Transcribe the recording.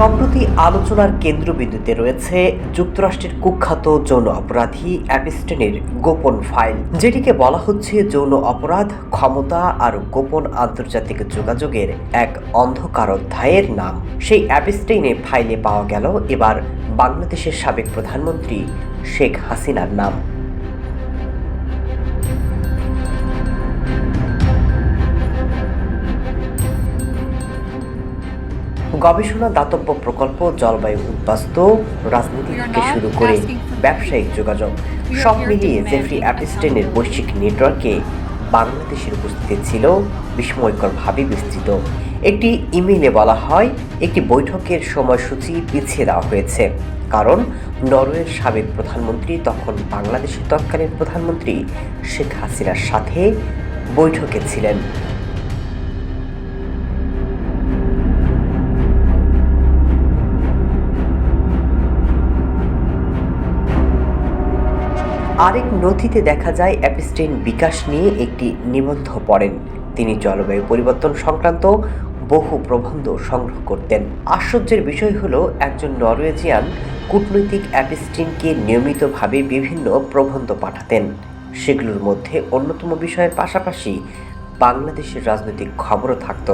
সম্প্রতি আলোচনার কেন্দ্রবিন্দুতে রয়েছে যুক্তরাষ্ট্রের কুখ্যাত যৌন অপরাধী অ্যাপস্টাইনের গোপন ফাইল, যেটিকে বলা হচ্ছে যৌন অপরাধ, ক্ষমতা আর গোপন আন্তর্জাতিক যোগাযোগের এক অন্ধকার অধ্যায়ের নাম। সেই অ্যাপস্টাইনের ফাইলে পাওয়া গেল এবার বাংলাদেশের সাবেক প্রধানমন্ত্রী শেখ হাসিনার নাম। গবেষণা, দাতব্য প্রকল্প, জলবায়ু উদ্বাস্তু, রাজনীতি থেকে শুরু করে ব্যবসায়িক যোগাযোগ সব মিলিয়ে জেফরি অ্যাপস্টাইনের বৈশ্বিক নেটওয়ার্কে বাংলাদেশের উপস্থিতি ছিল বিস্ময়করভাবে বিস্তৃত। একটি ইমেইলে বলা হয়, একটি বৈঠকের সময়সূচি পিছিয়ে দেওয়া হয়েছে কারণ নরওয়ের সাবেক প্রধানমন্ত্রী তখন বাংলাদেশের তৎকালীন প্রধানমন্ত্রী শেখ হাসিনার সাথে বৈঠকে ছিলেন। আরেক নথিতে দেখা যায় অ্যাপস্টাইন বিকাশ নিয়ে একটি নিবন্ধ পড়েন। তিনি জলবায়ু পরিবর্তন সংক্রান্ত বহু প্রবন্ধ সংগ্রহ করতেন। আশ্চর্যের বিষয় হলো, একজন নরওয়েজিয়ান কূটনৈতিক অ্যাপস্টাইনকে নিয়মিতভাবে বিভিন্ন প্রবন্ধ পাঠাতেন। সেগুলোর মধ্যে অন্যতম বিষয়ের পাশাপাশি বাংলাদেশের রাজনৈতিক খবরও থাকত।